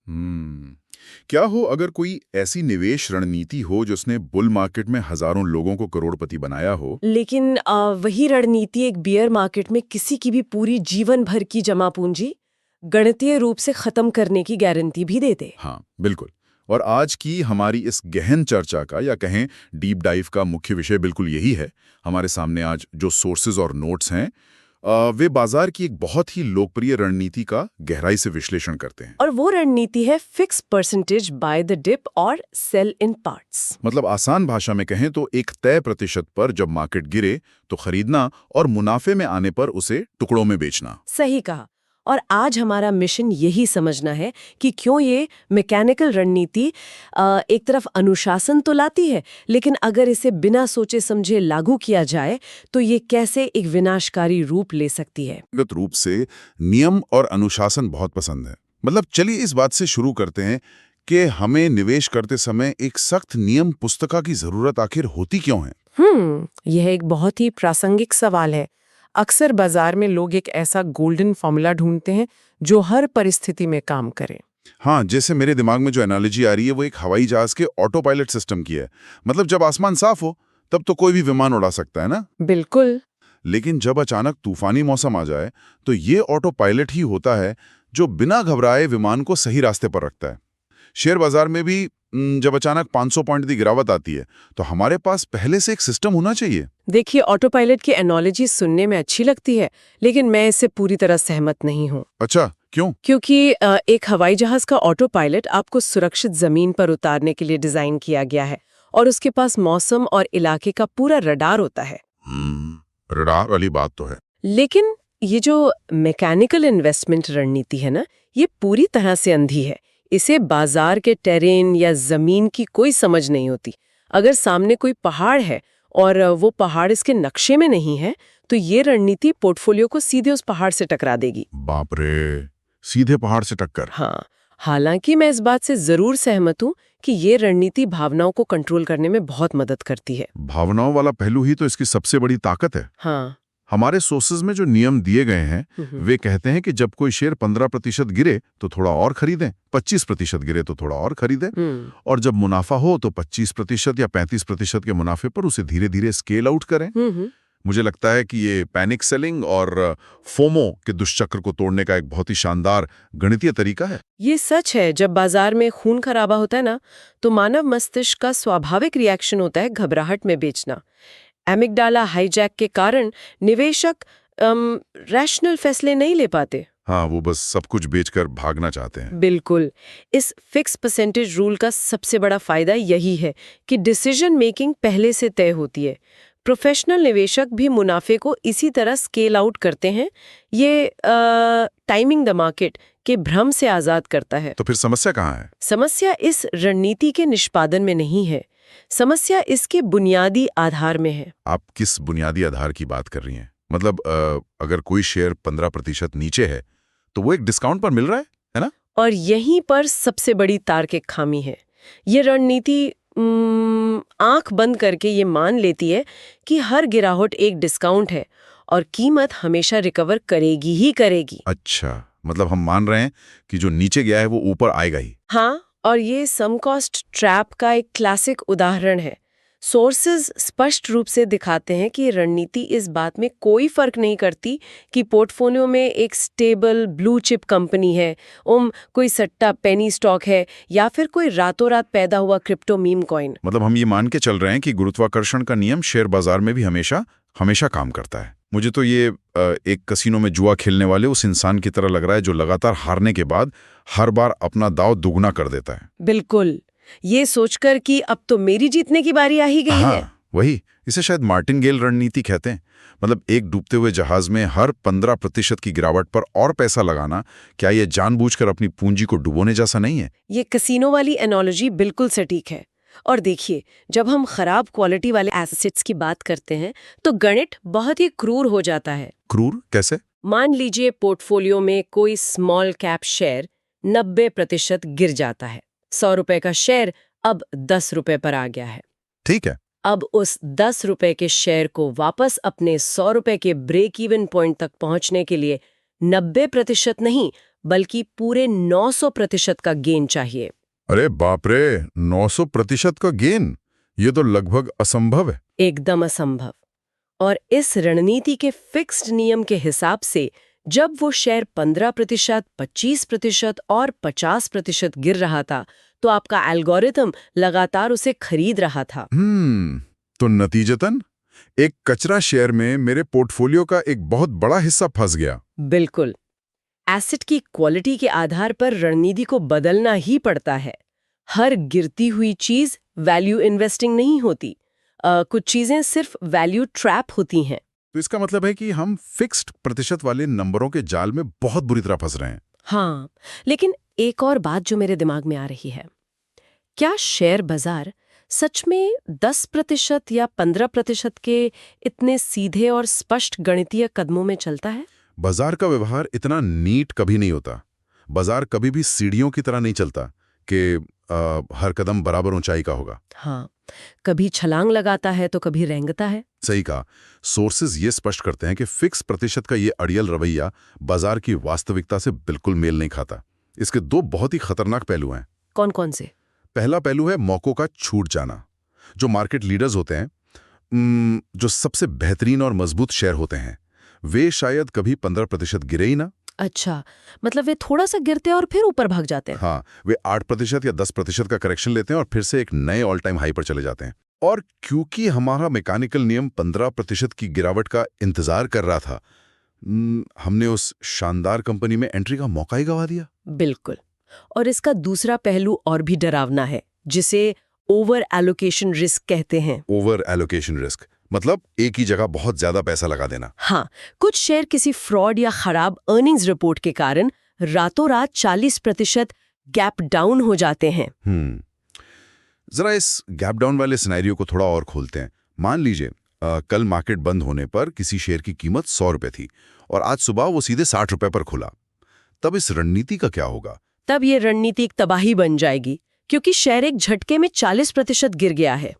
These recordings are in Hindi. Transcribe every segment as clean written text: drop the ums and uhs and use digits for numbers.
हम्म। क्या हो अगर कोई ऐसी निवेश रणनीति हो जिसने बुल मार्केट में हजारों लोगों को करोड़पति बनाया हो। लेकिन वही रणनीति एक बियर मार्केट में किसी की भी पूरी जीवन भर की जमा पूंजी गणितीय रूप से खत्म करने की गारंटी भी दे दे। हाँ, बिल्कुल। और आज की हमारी इस गहन चर्चा का या कहें डीप डाइव का मुख्य विषय बिल्कुल यही है। हमारे सामने आज जो सोर्सेज और नोट्स हैं वे बाजार की एक बहुत ही लोकप्रिय रणनीति का गहराई से विश्लेषण करते हैं। और वो रणनीति है fix percentage by the dip और सेल इन पार्ट्स। मतलब आसान भाषा में कहें तो एक तय प्रतिशत पर जब मार्केट गिरे तो खरीदना और मुनाफे में आने पर उसे टुकड़ों में बेचना। सही कहा। और आज हमारा मिशन यही समझना है कि क्यों ये मैकेनिकल रणनीति एक तरफ अनुशासन तो लाती है, लेकिन अगर इसे बिना सोचे समझे लागू किया जाए तो ये कैसे एक विनाशकारी रूप ले सकती है। व्यक्तिगत रूप से नियम और अनुशासन बहुत पसंद है। मतलब चलिए इस बात से शुरू करते हैं कि हमें निवेश करते समय एक सख्त नियम पुस्तिका की जरूरत आखिर होती क्यों है? यह एक बहुत ही प्रासंगिक सवाल है। अक्सर बाजार में लोग एक ऐसा गोल्डन फॉर्मूला ढूंढते हैं जो हर परिस्थिति में काम करे। हाँ, जैसे मेरे दिमाग में जो एनालॉजी आ रही है वो एक हवाई जहाज के ऑटो पायलट सिस्टम की है। मतलब जब आसमान साफ हो तब तो कोई भी विमान उड़ा सकता है ना। बिल्कुल। लेकिन जब अचानक तूफानी मौसम आ जाए तो ये ऑटो पायलट ही होता है जो बिना घबराए विमान को सही रास्ते पर रखता है। शेयर बाजार में भी जब अचानक 500 पॉइंट की गिरावट आती है तो हमारे पास पहले से एक सिस्टम होना चाहिए। देखिए, ऑटो पायलट की एनालॉजी सुनने में अच्छी लगती है, लेकिन मैं इससे पूरी तरह सहमत नहीं हूँ। अच्छा, क्यों? क्योंकि एक हवाई जहाज का ऑटो पायलट आपको सुरक्षित जमीन पर उतारने के लिए डिजाइन किया गया है और उसके पास मौसम और इलाके का पूरा रडार होता है। रडार वाली बात तो है। लेकिन ये जो मैकेनिकल इन्वेस्टमेंट रणनीति है ना, ये पूरी तरह से अंधी है। इसे बाजार के टेरेन या जमीन की कोई समझ नहीं होती। अगर सामने कोई पहाड़ है और वो पहाड़ इसके नक्शे में नहीं है तो ये रणनीति पोर्टफोलियो को सीधे उस पहाड़ से टकरा देगी। बाप रे, सीधे पहाड़ से टक्कर। हाँ, हालांकि मैं इस बात से जरूर सहमत हूँ कि ये रणनीति भावनाओं को कंट्रोल करने में बहुत मदद करती है। भावनाओं वाला पहलू ही तो इसकी सबसे बड़ी ताकत है। हाँ। हमारे सोर्सेज में जो नियम दिए गए हैं वे कहते हैं कि जब कोई शेयर 15% गिरे तो थोड़ा और खरीदें, 25% गिरे तो थोड़ा और खरीदें, और जब मुनाफा हो तो 25% या 35% के मुनाफे पर उसे धीरे धीरे स्केल आउट करें। मुझे लगता है कि ये पैनिक सेलिंग और फोमो के दुष्चक्र को तोड़ने का एक बहुत ही शानदार गणितीय तरीका है। ये सच है, जब बाजार में खून खराबा होता है ना, तो मानव मस्तिष्क का स्वाभाविक रिएक्शन होता है घबराहट में बेचना। एमिगडाला हाईजैक के कारण निवेशक रैशनल फैसले नहीं ले पाते। हाँ, वो बस सब कुछ बेचकर भागना चाहते हैं। बिल्कुल। इस फिक्स परसेंटेज रूल का सबसे बड़ा फायदा यही है कि डिसीजन मेकिंग पहले से तय होती है। प्रोफेशनल निवेशक भी मुनाफे को इसी तरह स्केल आउट करते हैं। ये टाइमिंग द मार्केट के भ्रम से आजाद करता है। तो फिर समस्या कहाँ है? समस्या इस रणनीति के निष्पादन में नहीं है, समस्या इसके बुनियादी आधार में है। आप किस बुनियादी आधार की बात कर रही हैं? मतलब अगर कोई शेयर 15% नीचे है तो वो एक डिस्काउंट पर मिल रहा है ना? और यहीं पर सबसे बड़ी तार्किक खामी है। ये रणनीति आंख बंद करके ये मान लेती है कि हर गिरावट एक डिस्काउंट है और कीमत हमेशा रिकवर करेगी ही करेगी। अच्छा, मतलब हम मान रहे हैं कि जो नीचे गया है वो ऊपर आएगा ही। हाँ, और ये सम कॉस्ट ट्रैप का एक क्लासिक उदाहरण है। सोर्सेज स्पष्ट रूप से दिखाते हैं कि रणनीति इस बात में कोई फर्क नहीं करती कि पोर्टफोलियो में एक स्टेबल ब्लू चिप कंपनी है, कोई सट्टा पेनी स्टॉक है या फिर कोई रातों रात पैदा हुआ क्रिप्टो मीम कॉइन। मतलब हम ये मान के चल रहे हैं कि गुरुत्वाकर्षण का नियम शेयर बाजार में भी हमेशा हमेशा काम करता है। मुझे तो ये एक कसिनो में जुआ खेलने वाले उस इंसान की तरह लग रहा है जो लगातार हारने के बाद हर बार अपना दांव दुगना कर देता है। बिल्कुल, ये सोचकर कि अब तो मेरी जीतने की बारी आ ही गई है। वही, इसे शायद मार्टिनगेल रणनीति कहते हैं। मतलब एक डूबते हुए जहाज में हर 15% की गिरावट पर और पैसा लगाना, क्या ये जानबूझकर अपनी पूंजी को डुबोने जैसा नहीं है? ये कसिनो वाली एनालॉजी बिल्कुल सटीक है। और देखिए, जब हम खराब क्वालिटी वाले एसेट्स की बात करते हैं तो गणित बहुत ही क्रूर हो जाता है। क्रूर कैसे? मान लीजिए पोर्टफोलियो में कोई स्मॉल कैप शेयर 90% गिर जाता है। 100 रुपए का शेयर अब 10 रुपए पर आ गया है। ठीक है। अब उस 10 रुपए के शेयर को वापस अपने 100 रुपए के ब्रेक इवन पॉइंट तक पहुंचने के लिए 90% नहीं बल्कि पूरे 900% का गेन चाहिए। अरे बाप रे, 900% का गेन, ये तो लगभग असंभव है। एकदम असंभव। और इस रणनीति के फिक्स्ड नियम के हिसाब से जब वो शेयर 15%, 25% और 50% गिर रहा था, तो आपका एल्गोरिथम लगातार उसे खरीद रहा था। तो नतीजतन एक कचरा शेयर में मेरे पोर्टफोलियो का एक बहुत बड़ा हिस्सा फंस गया। बिल्कुल। एसेट की क्वालिटी के आधार पर रणनीति को बदलना ही पड़ता है। हर गिरती हुई चीज वैल्यू इन्वेस्टिंग नहीं होती। कुछ चीजें सिर्फ वैल्यू ट्रैप होती हैं। तो इसका मतलब है कि हम फिक्स्ड प्रतिशत वाले नंबरों के जाल में बहुत बुरी तरह फंस रहे हैं। हाँ, लेकिन एक और बात जो मेरे दिमाग में आ रही है, क्या शेयर बाजार सच में 10% या 15% के इतने सीधे और स्पष्ट गणितीय कदमों में चलता है? बाजार का व्यवहार इतना नीट कभी नहीं होता। बाजार कभी भी सीढ़ियों की तरह नहीं चलता कि हर कदम बराबर ऊंचाई का होगा। हाँ, कभी छलांग लगाता है तो कभी रेंगता है। सही कहा। सोर्सेज ये स्पष्ट करते हैं कि फिक्स प्रतिशत का ये अड़ियल रवैया बाजार की वास्तविकता से बिल्कुल मेल नहीं खाता। इसके दो बहुत ही खतरनाक पहलू हैं। कौन कौन से? पहला पहलू है मौकों का छूट जाना। जो मार्केट लीडर्स होते हैं, जो सबसे बेहतरीन और मजबूत शेयर होते हैं, वे शायद कभी 15% गिरे ही ना। अच्छा, मतलब वे थोड़ा सा गिरते हैं और फिर ऊपर भाग जाते हैं। हाँ, वे 8% या 10% का करेक्शन लेते हैं और फिर से एक नए ऑल टाइम हाई पर चले जाते हैं। और क्योंकि हमारा मैकेनिकल नियम 15% की गिरावट का इंतजार कर रहा था, हमने उस शानदार कंपनी में एंट्री का मौका ही गवा दिया। बिल्कुल। और इसका दूसरा पहलू और भी डरावना है, जिसे ओवर एलोकेशन रिस्क कहते हैं। ओवर एलोकेशन रिस्क मतलब एक ही जगह बहुत ज्यादा पैसा लगा देना। हाँ, कुछ शेयर किसी फ्रॉड या खराब अर्निंग्स रिपोर्ट के कारण रातों रात 40% गैप डाउन हो जाते हैं। जरा इस गैप डाउन वाले सिनेरियो को थोड़ा और खोलते हैं। मान लीजिए कल मार्केट बंद होने पर किसी शेयर की कीमत 100 रुपए थी और आज सुबह वो सीधे 60 रुपए पर खुला। तब इस रणनीति का क्या होगा? तब ये रणनीति एक तबाही बन जाएगी, क्योंकि शेयर एक झटके में 40% गिर गया है।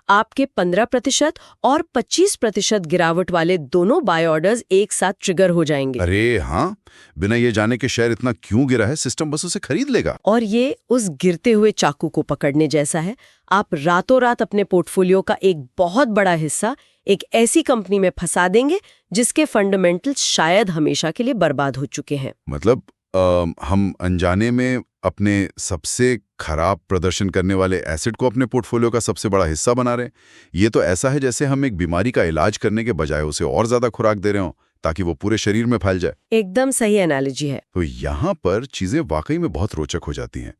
आपके 15% और 25% गिरावट वाले दोनों बाय ऑर्डर्स एक साथ ट्रिगर हो जाएंगे। अरे हाँ, बिना ये जाने के शेयर इतना क्यों गिरा है, सिस्टम बस उसे खरीद लेगा। और ये उस गिरते हुए चाकू को पकड़ने जैसा है। आप रातों रात अपने पोर्टफोलियो का एक बहुत बड़ा हिस्सा एक ऐसी कंपनी में फंसा देंगे जिसके फंडामेंटल्स शायद हमेशा के लिए बर्बाद हो चुके हैं। मतलब हम अनजाने में अपने सबसे खराब प्रदर्शन करने वाले एसेट को अपने पोर्टफोलियो का सबसे बड़ा हिस्सा बना रहे हैं। ये तो ऐसा है जैसे हम एक बीमारी का इलाज करने के बजाय उसे और ज्यादा खुराक दे रहे हो ताकि वो पूरे शरीर में फैल जाए। एकदम सही एनालॉजी है। तो यहाँ पर चीजें वाकई में बहुत रोचक हो जाती हैं।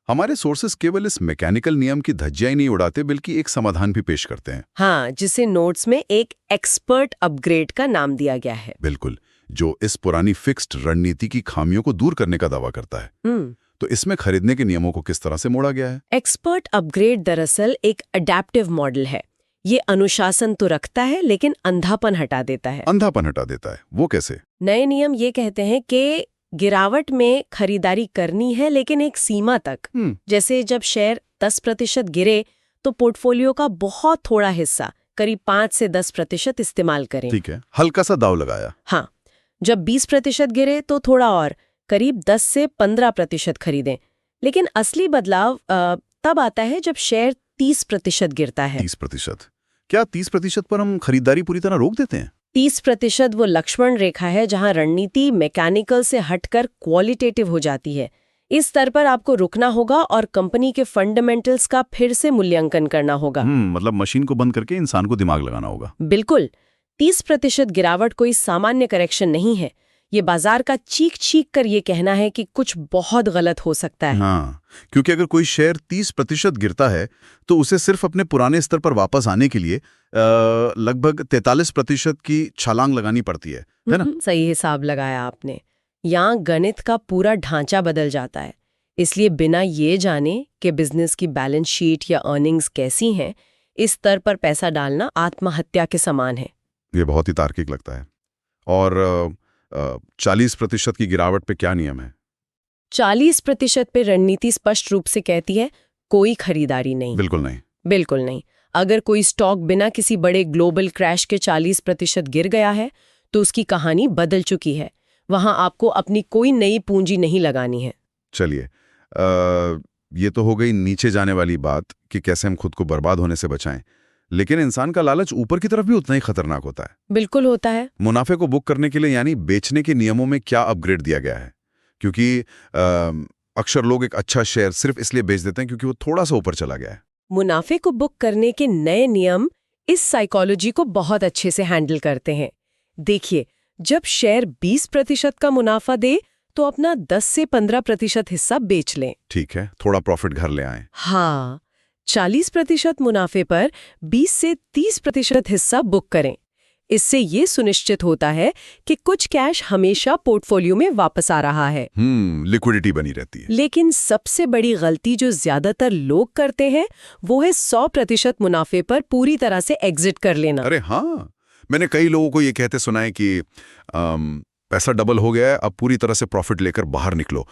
हमारे सोर्सेस केवल इस मैकेनिकल नियम की धज्जियां ही नहीं उड़ाते, बल्कि एक समाधान भी पेश करते हैं। हाँ, जिसे नोट्स में एक एक्सपर्ट अपग्रेड का नाम दिया गया है। बिल्कुल, जो इस पुरानी फिक्स्ड रणनीति की खामियों को दूर करने का दावा करता है। तो इसमें खरीदने के नियमों को किस तरह से मोड़ा गया है? एक्सपर्ट अपग्रेड दरअसल एक अडैप्टिव मॉडल है। ये अनुशासन तो रखता है लेकिन अंधापन हटा देता है। अंधापन हटा देता है, वो कैसे? नए नियम ये कहते हैं कि गिरावट में खरीदारी करनी है, लेकिन एक सीमा तक। जैसे जब शेयर 10% गिरे तो पोर्टफोलियो का बहुत थोड़ा हिस्सा, करीब 5 से 10% इस्तेमाल करें। ठीक है, हल्का सा दाव लगाया। हाँ, जब 20% गिरे तो थोड़ा और, करीब 10 से 15% खरीदें। लेकिन असली बदलाव तब आता है जब शेयर 30% गिरता है। 30%? क्या 30% पर हम खरीदारी पूरी तरह रोक देते हैं? 30% वो लक्ष्मण रेखा है जहां रणनीति मैकेनिकल से हटकर क्वालिटेटिव हो जाती है। इस स्तर पर आपको रुकना होगा और कंपनी के फंडामेंटल्स का फिर से मूल्यांकन करना होगा। मतलब मशीन को बंद करके इंसान को दिमाग लगाना होगा। बिल्कुल। 30% गिरावट कोई सामान्य करेक्शन नहीं है। ये बाजार का चीख चीख कर ये कहना है कि कुछ बहुत गलत हो सकता है। हाँ, क्योंकि अगर कोई शेयर 30% गिरता है तो उसे सिर्फ अपने पुराने स्तर पर वापस आने के लिए लगभग 43% की छलांग लगानी पड़ती है ना? सही हिसाब लगाया आपने। यहाँ गणित का पूरा ढांचा बदल जाता है। इसलिए बिना ये जाने कि बिजनेस की बैलेंस शीट या अर्निंग्स कैसी हैं, इस स्तर पर पैसा डालना आत्महत्या के समान है। ये बहुत ही तार्किक लगता है। और 40% की गिरावट पे क्या नियम है? 40% पे रणनीति स्पष्ट रूप से कहती है कोई खरीदारी नहीं। बिल्कुल नहीं। बिल्कुल नहीं। अगर कोई स्टॉक बिना किसी बड़े ग्लोबल क्रैश के 40% गिर गया है तो उसकी कहानी बदल चुकी है। वहां आपको अपनी कोई नई पूंजी नहीं लगानी है। चलिए, ये तो हो गई नीचे जाने वाली बात कि कैसे हम खुद को बर्बाद होने से बचाएं। लेकिन इंसान का लालच ऊपर की तरफ भी उतना ही खतरनाक होता है। बिल्कुल होता है। मुनाफे को बुक करने के लिए यानी बेचने के नियमों में क्या अपग्रेड दिया गया है? क्योंकि अक्सर लोग एक अच्छा शेयर सिर्फ इसलिए बेच देते हैं क्योंकि वो थोड़ा सा ऊपर चला गया है। मुनाफे को बुक करने के नए नियम इस साइकोलॉजी को बहुत अच्छे से हैंडल करते हैं। देखिए, जब शेयर 20% का मुनाफा दे तो अपना 10 से 15% हिस्सा बेच लें। ठीक है, थोड़ा प्रॉफिट घर ले आएं। हाँ, 40% मुनाफे पर 20 से 30% हिस्सा बुक करें। इससे ये सुनिश्चित होता है कि कुछ कैश हमेशा पोर्टफोलियो में वापस आ रहा है। लिक्विडिटी बनी रहती है। लेकिन सबसे बड़ी गलती जो ज्यादातर लोग करते हैं वो है 100% मुनाफे पर पूरी तरह से एग्जिट कर लेना। अरे हाँ, मैंने कई लोगों को ये कहते सुना है कि पैसा डबल हो गया है, अब पूरी तरह से प्रॉफिट लेकर बाहर निकलो।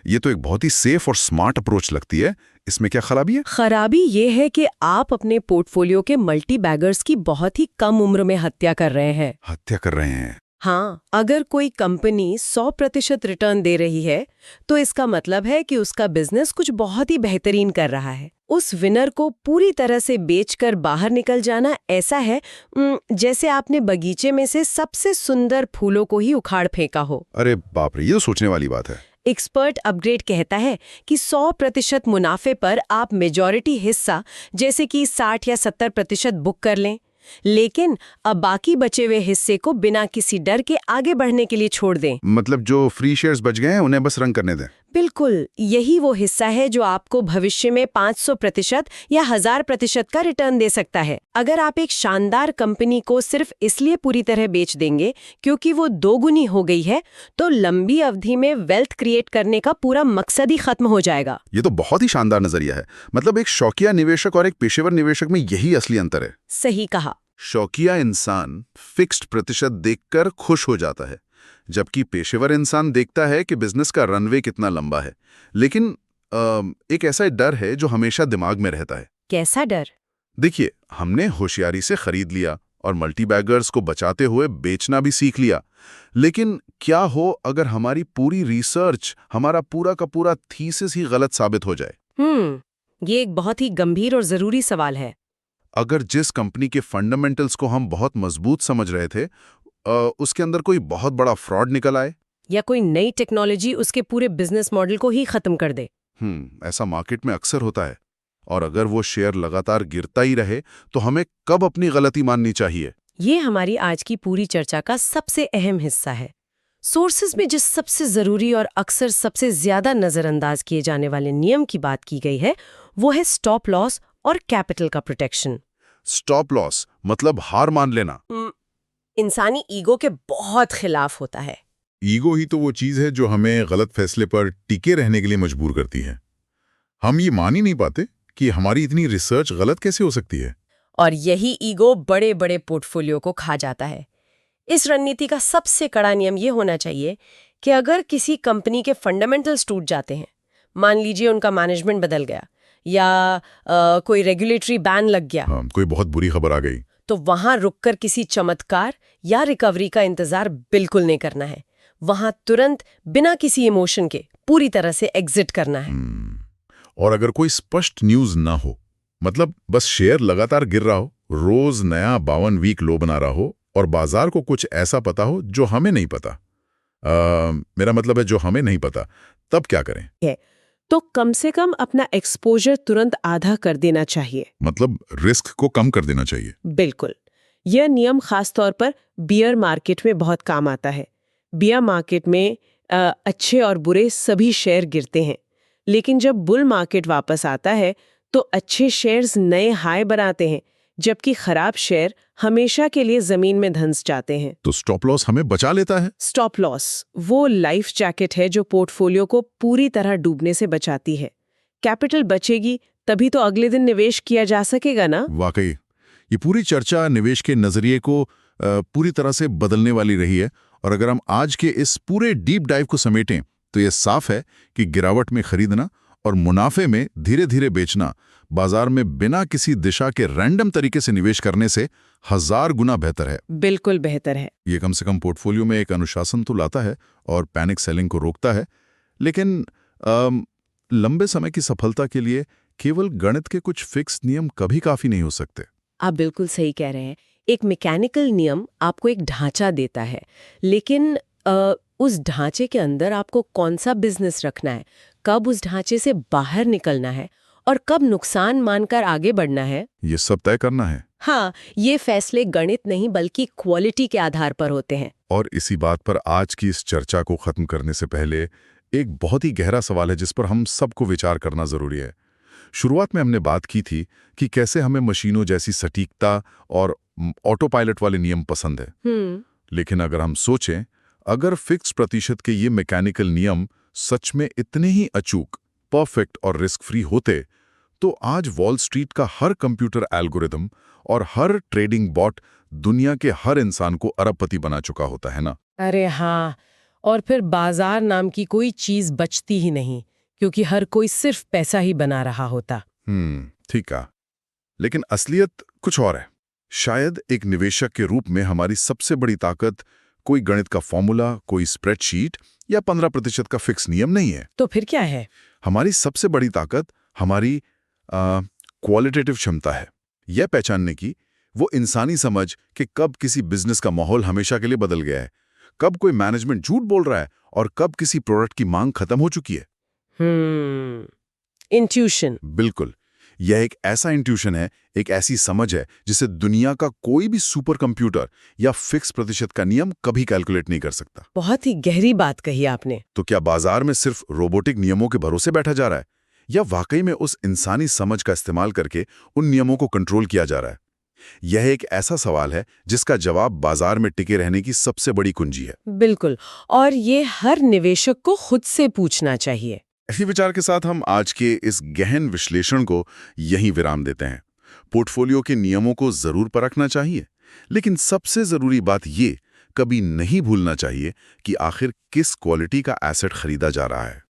ये तो एक बहुत ही सेफ और स्मार्ट अप्रोच लगती है। इसमें क्या खराबी है? खराबी ये है कि आप अपने पोर्टफोलियो के मल्टी बैगर्स की बहुत ही कम उम्र में हत्या कर रहे हैं। हत्या कर रहे हैं? हाँ, अगर कोई कंपनी 100% रिटर्न दे रही है तो इसका मतलब है कि उसका बिजनेस कुछ बहुत ही बेहतरीन कर रहा है। उस विनर को पूरी तरह से बेचकर बाहर निकल जाना ऐसा है जैसे आपने बगीचे में से सबसे सुंदर फूलों को ही उखाड़ फेंका हो। अरे बाप रे, ये तो सोचने वाली बात है। एक्सपर्ट अपग्रेड कहता है कि 100% मुनाफे पर आप मेजॉरिटी हिस्सा जैसे कि 60 या 70% बुक कर लें, लेकिन अब बाकी बचे हुए हिस्से को बिना किसी डर के आगे बढ़ने के लिए छोड़ दें। मतलब जो फ्री शेयर्स बच गए हैं उन्हें बस रंग करने दें। बिल्कुल, यही वो हिस्सा है जो आपको भविष्य में 500% या 1000% का रिटर्न दे सकता है। अगर आप एक शानदार कंपनी को सिर्फ इसलिए पूरी तरह बेच देंगे क्योंकि वो दोगुनी हो गई है, तो लंबी अवधि में वेल्थ क्रिएट करने का पूरा मकसद ही खत्म हो जाएगा। ये तो बहुत ही शानदार नजरिया है। मतलब एक शौकिया निवेशक और एक पेशेवर निवेशक में यही असली अंतर है। सही कहा। शौकिया इंसान फिक्स्ड प्रतिशत देखकर खुश हो जाता है, जबकि पेशेवर इंसान देखता है कि बिजनेस का रनवे कितना लंबा है। लेकिन एक ऐसा डर है जो हमेशा दिमाग में रहता है। कैसा डर? देखिए, हमने होशियारी से खरीद लिया और मल्टीबैगर्स को बचाते हुए बेचना भी सीख लिया, लेकिन क्या हो अगर हमारी पूरी रिसर्च, हमारा पूरा का पूरा थीसिस ही गलत साबित हो जाए? ये एक बहुत ही गंभीर और जरूरी सवाल है। अगर जिस कंपनी के फंडामेंटल्स को हम बहुत मजबूत समझ रहे थे उसके अंदर कोई बहुत बड़ा फ्रॉड निकल आए, या कोई नई टेक्नोलॉजी उसके पूरे बिजनेस मॉडल को ही खत्म कर दे। ऐसा मार्केट में अक्सर होता है। और अगर वो शेयर लगातार गिरता ही रहे तो हमें कब अपनी गलती माननी चाहिए? ये हमारी आज की पूरी चर्चा का सबसे अहम हिस्सा है। सोर्सेज में जिस सबसे जरूरी और अक्सर सबसे ज्यादा नजरअंदाज किए जाने वाले नियम की बात की गई है वो है स्टॉप लॉस और कैपिटल का प्रोटेक्शन। स्टॉप लॉस मतलब हार मान लेना। इंसानी ईगो के बहुत खिलाफ होता है। ईगो ही तो वो चीज है जो हमें गलत फैसले पर टिके रहने के लिए मजबूर करती है। हम ये मान ही नहीं पाते कि हमारी इतनी रिसर्च गलत कैसे हो सकती है। और यही ईगो बड़े बड़े पोर्टफोलियो को खा जाता है। इस रणनीति का सबसे कड़ा नियम ये होना चाहिए कि अगर किसी कंपनी के फंडामेंटल्स टूट जाते हैं, मान लीजिए उनका मैनेजमेंट बदल गया या कोई रेगुलेटरी बैन लग गया, कोई बहुत बुरी खबर आ गई, तो वहां रुककर किसी चमत्कार या रिकवरी का इंतजार बिल्कुल नहीं करना है। वहां तुरंत बिना किसी इमोशन के पूरी तरह से एग्जिट करना है। और अगर कोई स्पष्ट न्यूज ना हो, मतलब बस शेयर लगातार गिर रहा हो, रोज नया 52 वीक लो बना रहा हो और बाजार को कुछ ऐसा पता हो जो हमें नहीं पता, मेरा मतलब है जो हमें नहीं पता, तब क्या करें? तो कम से कम अपना एक्सपोजर तुरंत आधा कर देना चाहिए। मतलब रिस्क को कम कर देना चाहिए। बिल्कुल। यह नियम खास तौर पर बियर मार्केट में बहुत काम आता है। बियर मार्केट में अच्छे और बुरे सभी शेयर गिरते हैं, लेकिन जब बुल मार्केट वापस आता है तो अच्छे शेयर्स नए हाई बनाते हैं, जबकि खराब शेयर हमेशा के लिए जमीन में धंस जाते हैं। तो स्टॉप लॉस हमें बचा लेता है। स्टॉप लॉस वो लाइफ जैकेट है जो पोर्टफोलियो को पूरी तरह डूबने से बचाती है। कैपिटल बचेगी तभी तो अगले दिन निवेश किया जा सकेगा ना। वाकई ये पूरी चर्चा निवेश के नजरिए को पूरी तरह से बदलने वाली रही है। और अगर हम आज के इस पूरे डीप डाइव को समेटें तो ये साफ है कि गिरावट में खरीदना और मुनाफे में धीरे धीरे बेचना बाजार में बिना किसी दिशा के रैंडम तरीके से निवेश करने से 1000 गुना बेहतर है। बिल्कुल बेहतर है। ये कम से कम पोर्टफोलियो में एक अनुशासन तो लाता है और पैनिक सेलिंग को रोकता है, लेकिन लंबे समय की सफलता के लिए केवल गणित के कुछ फिक्स नियम कभी काफी नहीं हो सकते। आप बिल्कुल सही कह रहे हैं। एक मैकेनिकल नियम आपको एक ढांचा देता है, लेकिन उस ढांचे के अंदर आपको कौन सा बिजनेस रखना है, कब उस ढांचे से बाहर निकलना है और कब नुकसान मानकर आगे बढ़ना है, ये सब तय करना है। हाँ, ये फैसले गणित नहीं बल्कि क्वालिटी के आधार पर होते हैं। और इसी बात पर आज की इस चर्चा को खत्म करने से पहले एक बहुत ही गहरा सवाल है जिस पर हम सबको विचार करना जरूरी है। शुरुआत में हमने बात की थी कि कैसे हमें मशीनों जैसी सटीकता और ऑटो पायलट वाले नियम पसंद है। लेकिन अगर हम सोचें, अगर फिक्स प्रतिशत के ये मैकेनिकल नियम सच में इतने ही अचूक, परफेक्ट और रिस्क फ्री होते, तो आज वॉल स्ट्रीट का हर कंप्यूटर एल्गोरिदम और हर ट्रेडिंग बॉट दुनिया के हर इंसान को अरबपति बना चुका होता है ना। अरे हाँ, और फिर बाजार नाम की कोई चीज बचती ही नहीं, क्योंकि हर कोई सिर्फ पैसा ही बना रहा होता। ठीक है, लेकिन असलियत कुछ और है। शायद एक निवेशक के रूप में हमारी सबसे बड़ी ताकत कोई गणित का फॉर्मूला, कोई स्प्रेडशीट या 15% का फिक्स नियम नहीं है। तो फिर क्या है? हमारी सबसे बड़ी ताकत हमारी क्वालिटेटिव क्षमता है, यह पहचानने की, वो इंसानी समझ कि कब किसी बिजनेस का माहौल हमेशा के लिए बदल गया है, कब कोई मैनेजमेंट झूठ बोल रहा है और कब किसी प्रोडक्ट की मांग खत्म हो चुकी है। इंट्यूशन। बिल्कुल, यह एक ऐसा इंट्यूशन है, एक ऐसी समझ है जिसे दुनिया का कोई भी सुपर कंप्यूटर या फिक्स प्रतिशत का नियम कभी कैलकुलेट नहीं कर सकता। बहुत ही गहरी बात कही आपने। तो क्या बाजार में सिर्फ रोबोटिक नियमों के भरोसे बैठा जा रहा है, या वाकई में उस इंसानी समझ का इस्तेमाल करके उन नियमों को कंट्रोल किया जा रहा है? यह एक ऐसा सवाल है जिसका जवाब बाजार में टिके रहने की सबसे बड़ी कुंजी है। बिल्कुल, और ये हर निवेशक को खुद से पूछना चाहिए। इसी विचार के साथ हम आज के इस गहन विश्लेषण को यहीं विराम देते हैं। पोर्टफोलियो के नियमों को जरूर परखना चाहिए, लेकिन सबसे जरूरी बात ये कभी नहीं भूलना चाहिए कि आखिर किस क्वालिटी का एसेट खरीदा जा रहा है।